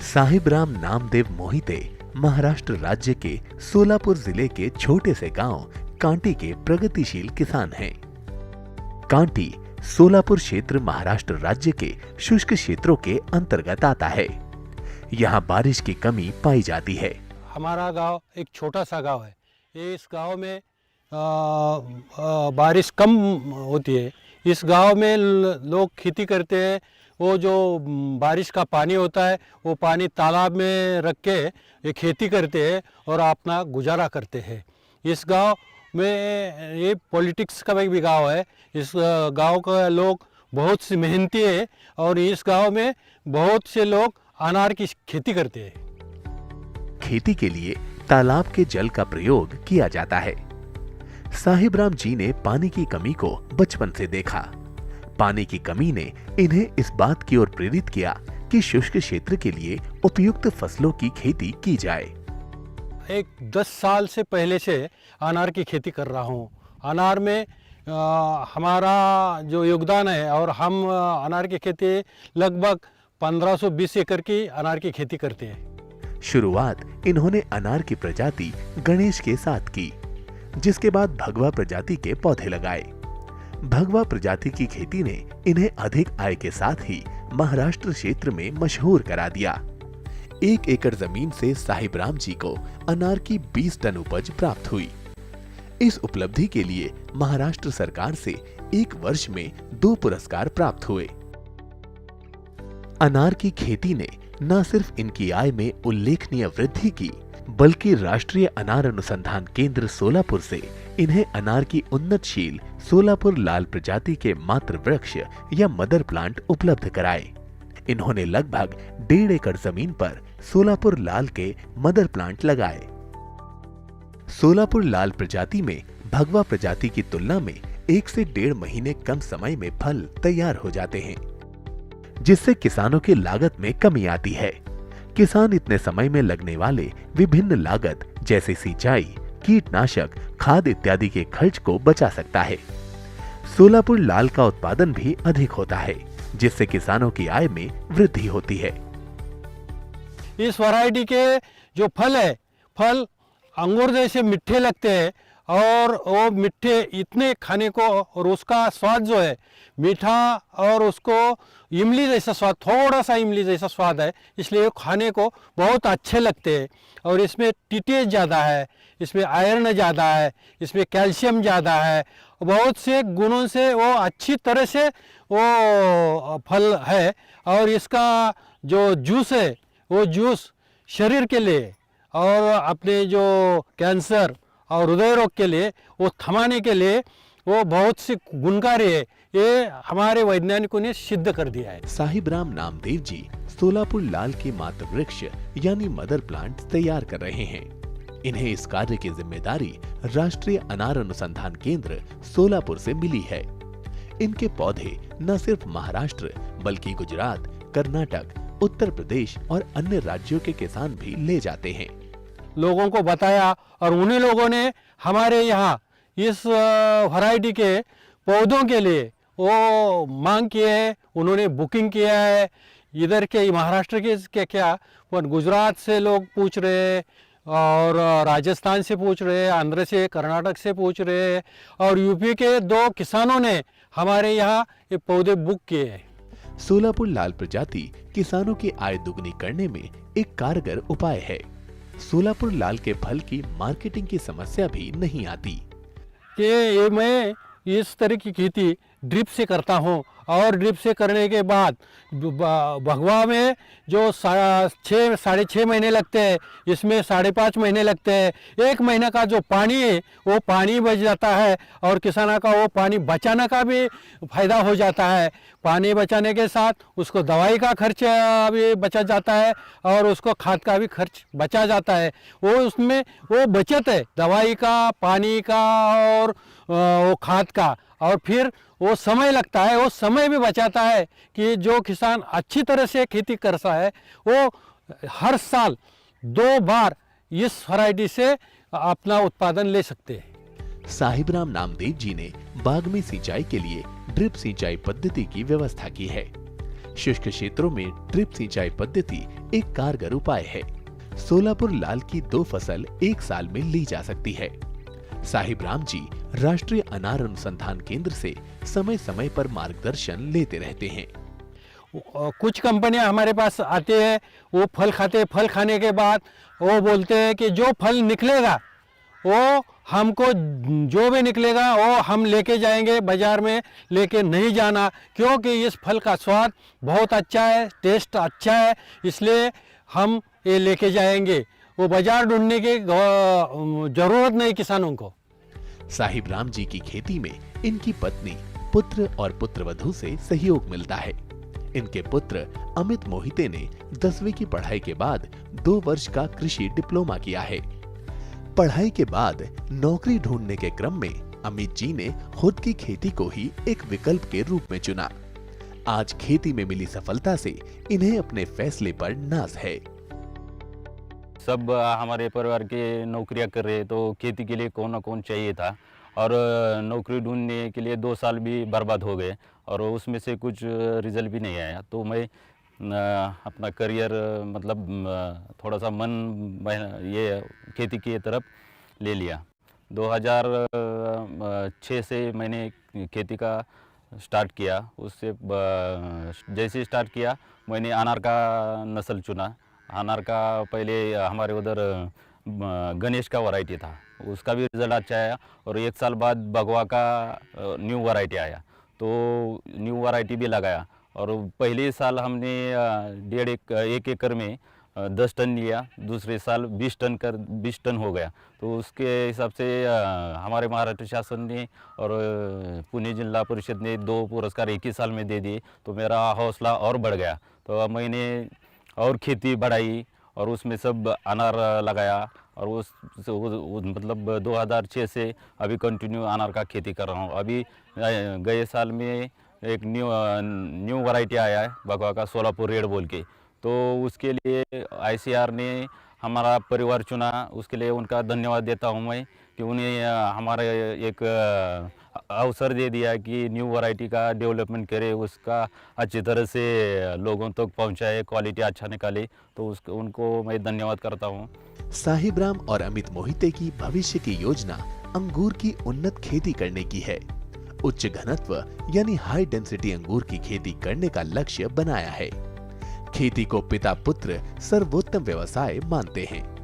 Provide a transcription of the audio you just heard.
साहिबराम नामदेव मोहिते महाराष्ट्र राज्य के सोलापुर जिले के छोटे से गांव कांटी के प्रगतिशील किसान हैं। कांटी सोलापुर क्षेत्र महाराष्ट्र राज्य के शुष्क क्षेत्रों के अंतर्गत आता है। यहाँ बारिश की कमी पाई जाती है। हमारा गांव एक छोटा सा गांव है। इस गांव में बारिश कम होती है। इस गांव में लोग खेती करते हैं। वो जो बारिश का पानी होता है वो पानी तालाब में रख के ये खेती करते हैं और अपना गुजारा करते हैं। इस गांव में ये पॉलिटिक्स का भी गांव है। इस गांव का लोग बहुत से मेहनती है और इस गांव में बहुत से लोग अनार की खेती करते हैं। खेती के लिए तालाब के जल का प्रयोग किया जाता है। साहिबराम जी ने पानी की कमी को बचपन से देखा। पानी की कमी ने इन्हें इस बात की ओर प्रेरित किया कि शुष्क क्षेत्र के लिए उपयुक्त फसलों की खेती की जाए। एक 10 साल से पहले से अनार की खेती कर रहा हूँ। अनार में हमारा जो योगदान है और हम अनार की खेती लगभग 1520 एकड़ की अनार की खेती करते हैं। शुरुआत इन्होंने अनार की प्रजाति गणेश के साथ की, जिसके बाद भगवा प्रजाति के पौधे लगाए। भगवा प्रजाति की खेती ने इन्हें अधिक आय के साथ ही महाराष्ट्र क्षेत्र में मशहूर करा दिया। 1 एकड़ जमीन से साहिबराम जी को अनार की 20 टन उपज प्राप्त हुई। इस उपलब्धि के लिए महाराष्ट्र सरकार से 1 वर्ष में 2 पुरस्कार प्राप्त हुए। अनार की खेती ने न सिर्फ इनकी आय में उल्लेखनीय वृद्धि की, बल्कि राष्ट्रीय अनार अनुसंधान केंद्र सोलापुर से इन्हें अनार की उन्नतशील सोलापुर लाल प्रजाति के मातृ वृक्ष या मदर प्लांट उपलब्ध कराए। इन्होंने लगभग 1.5 एकड़ जमीन पर सोलापुर लाल के मदर प्लांट लगाए। सोलापुर लाल प्रजाति में भगवा प्रजाति की तुलना में 1 से 1.5 महीने कम समय में फल तैयार हो जाते हैं, जिससे किसानों की लागत में कमी आती है। किसान इतने समय में लगने वाले विभिन्न लागत जैसे सिंचाई, कीटनाशक, खाद इत्यादि के खर्च को बचा सकता है। सोलापुर लाल का उत्पादन भी अधिक होता है, जिससे किसानों की आय में वृद्धि होती है। इस वैरायटी के जो फल है, फल अंगूर जैसे मीठे लगते हैं और वो मीठे इतने खाने को, और उसका स्वाद जो है मीठा और उसको इमली जैसा स्वाद, थोड़ा सा इमली जैसा स्वाद है, इसलिए खाने को बहुत अच्छे लगते हैं। और इसमें टीटेज ज़्यादा है, इसमें आयरन ज़्यादा है, इसमें कैल्शियम ज़्यादा है, बहुत से गुणों से वो अच्छी तरह से वो फल है। और इसका जो जूस है वो जूस शरीर के लिए और अपने जो कैंसर और हृदय रोग के लिए वो थमाने के लिए वो बहुत सी गुणकारी है। ये हमारे वैज्ञानिकों ने सिद्ध कर दिया है। साहिबराम नामदेव जी सोलापुर लाल के मातृ वृक्ष यानी मदर प्लांट तैयार कर रहे हैं। इन्हें इस कार्य की जिम्मेदारी राष्ट्रीय अनार अनुसंधान केंद्र सोलापुर से मिली है। इनके पौधे न सिर्फ महाराष्ट्र बल्कि गुजरात, कर्नाटक, उत्तर प्रदेश और अन्य राज्यों के किसान भी ले जाते हैं। लोगों को बताया और उन्हीं लोगों ने हमारे यहाँ इस वैरायटी के पौधों के लिए वो मांग किए है, उन्होंने बुकिंग किया है। इधर के महाराष्ट्र के क्या, पर गुजरात से लोग पूछ रहे हैं और राजस्थान से पूछ रहे हैं, आंध्र से, कर्नाटक से पूछ रहे हैं और यूपी के 2 किसानों ने हमारे यहाँ ये पौधे बुक किए हैं। सोलापुर लाल प्रजाति किसानों की आय दुगनी करने में एक कारगर उपाय है। सोलापुर लाल के फल की मार्केटिंग की समस्या भी नहीं आती। ये मैं इस तरह की खेती ड्रिप से करता हूँ और ड्रिप से करने के बाद भगवा में जो 6.5 महीने लगते हैं, इसमें 5.5 महीने लगते हैं। 1 महीने का जो पानी है वो पानी बच जाता है और किसानों का वो पानी बचाने का भी फायदा हो जाता है। पानी बचाने के साथ उसको दवाई का खर्च भी बचा जाता है और उसको खाद का भी खर्च बचा जाता है। वो उसमें वो बचत है दवाई का, पानी का और वो खाद का, और फिर वो समय लगता है, वो समय भी बचाता है कि जो किसान अच्छी तरह से खेती करता है वो हर साल 2 बार इस वैरायटी से अपना उत्पादन ले सकते हैं। साहिबराम नामदेव जी ने बाग में सिंचाई के लिए ड्रिप सिंचाई पद्धति की व्यवस्था की है। शुष्क क्षेत्रों में ड्रिप सिंचाई पद्धति एक कारगर उपाय है। सोलापुर लाल की 2 फसल एक साल में ली जा सकती है। साहिब राम जी राष्ट्रीय अनार अनुसंधान केंद्र से समय समय पर मार्गदर्शन लेते रहते हैं। कुछ कंपनियां हमारे पास आती है, वो फल खाते, फल खाने के बाद वो बोलते हैं कि जो फल निकलेगा वो हमको, जो भी निकलेगा वो हम लेके जाएंगे, बाजार में लेके नहीं जाना, क्योंकि इस फल का स्वाद बहुत अच्छा है, टेस्ट अच्छा है, इसलिए हम ये लेके जाएंगे। वो बाजार ढूंढने की जरूरत नहीं किसानों को। साहिब राम जी की खेती में इनकी पत्नी, पुत्र और पुत्रवधू से सहयोग मिलता है। इनके पुत्र अमित मोहिते ने 10वीं की पढ़ाई के बाद 2 वर्ष का कृषि डिप्लोमा किया है। पढ़ाई के बाद नौकरी ढूंढने के क्रम में अमित जी ने खुद की खेती को ही एक विकल्प के रूप में चुना। आज खेती में मिली सफलता से इन्हें अपने फैसले पर नाज है। सब हमारे परिवार के नौकरियां कर रहे, तो खेती के लिए कौन ना कौन चाहिए था, और नौकरी ढूंढने के लिए 2 साल भी बर्बाद हो गए और उसमें से कुछ रिजल्ट भी नहीं आया। तो मैं अपना करियर मतलब थोड़ा सा ये खेती की तरफ ले लिया। 2006 से मैंने खेती का स्टार्ट किया। उससे जैसे स्टार्ट किया मैंने अनार का नस्ल चुना। अनार का पहले हमारे उधर गणेश का वैरायटी था, उसका भी रिज़ल्ट अच्छा आया, और 1 साल बाद भगवा का न्यू वैरायटी आया, तो न्यू वैरायटी भी लगाया। और पहले साल हमने 1.5 एकड़ में 10 टन लिया, दूसरे साल 20 टन हो गया। तो उसके हिसाब से हमारे महाराष्ट्र शासन ने और पुणे जिला परिषद ने 2 पुरस्कार एक ही साल में दे दिए, तो मेरा हौसला और बढ़ गया। तो अब मैंने और खेती बढ़ाई और उसमें सब अनार लगाया, और मतलब 2006 से अभी कंटिन्यू अनार का खेती कर रहा हूँ। अभी गए साल में एक न्यू वैरायटी आया है भगवा का, सोलापुर रेड बोल के, तो उसके लिए ICAR ने हमारा परिवार चुना। उसके लिए उनका धन्यवाद देता हूँ मैं कि उन्हें हमारा एक अवसर दे दिया कि न्यू वैरायटी का डेवलपमेंट करे, उसका अच्छी तरह से लोगों तक पहुँचाए, क्वालिटी अच्छा निकाले, तो उनको मैं धन्यवाद करता हूँ। साहिब राम और अमित मोहिते की भविष्य की योजना अंगूर की उन्नत खेती करने की है। उच्च घनत्व यानी हाई डेंसिटी अंगूर की खेती करने का लक्ष्य बनाया है। खेती को पिता पुत्र सर्वोत्तम व्यवसाय मानते हैं।